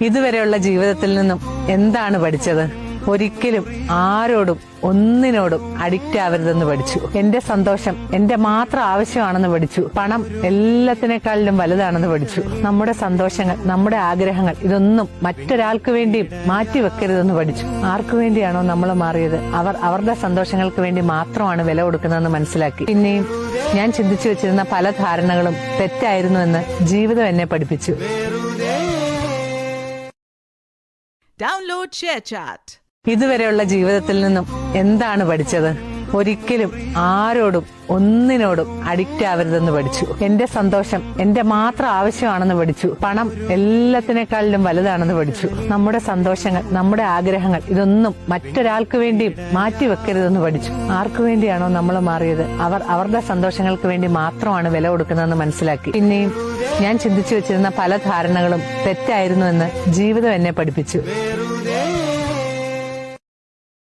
ഇതുവരെയുള്ള ജീവിതത്തിൽ നിന്നും എന്താണ് പഠിച്ചത്? ഒരിക്കലും ആരോടും ഒന്നിനോടും അഡിക്റ്റ് ആവരുതെന്ന് പഠിച്ചു. എന്റെ സന്തോഷം എന്റെ മാത്രം ആവശ്യമാണെന്ന് പഠിച്ചു. പണം എല്ലാത്തിനേക്കാളിലും വലുതാണെന്ന് പഠിച്ചു. നമ്മുടെ സന്തോഷങ്ങൾ, നമ്മുടെ ആഗ്രഹങ്ങൾ ഇതൊന്നും മറ്റൊരാൾക്ക് വേണ്ടിയും മാറ്റിവെക്കരുതെന്ന് പഠിച്ചു. ആർക്കു വേണ്ടിയാണോ നമ്മൾ മാറിയത്, അവർ അവരുടെ സന്തോഷങ്ങൾക്ക് വേണ്ടി മാത്രമാണ് വില കൊടുക്കുന്നതെന്ന് മനസ്സിലാക്കി. പിന്നെയും ഞാൻ ചിന്തിച്ചു വെച്ചിരുന്ന പല ധാരണകളും തെറ്റായിരുന്നുവെന്ന് ജീവിതം എന്നെ പഠിപ്പിച്ചു. Download ShareChat. ഇതുവരെയുള്ള ജീവിതത്തിൽ നിന്നും എന്താണ് പഠിച്ചത്? ഒരിക്കലും ആരോടും ഒന്നിനോടും അഡിക്റ്റ് ആവരുതെന്ന് പഠിച്ചു. എന്റെ സന്തോഷം എന്റെ മാത്രം ആവശ്യമാണെന്ന് പഠിച്ചു. പണം എല്ലാത്തിനേക്കാളിലും വലുതാണെന്ന് പഠിച്ചു. നമ്മുടെ സന്തോഷങ്ങൾ, നമ്മുടെ ആഗ്രഹങ്ങൾ ഇതൊന്നും മറ്റൊരാൾക്ക് വേണ്ടിയും മാറ്റിവെക്കരുതെന്ന് പഠിച്ചു. ആർക്കു വേണ്ടിയാണോ നമ്മൾ മാറിയത്, അവർ അവരുടെ സന്തോഷങ്ങൾക്ക് വേണ്ടി മാത്രമാണ് വില കൊടുക്കുന്നതെന്ന് മനസ്സിലാക്കി. പിന്നെയും ഞാൻ ചിന്തിച്ചു വെച്ചിരുന്ന പല ധാരണകളും തെറ്റായിരുന്നുവെന്ന് ജീവിതം എന്നെ പഠിപ്പിച്ചു.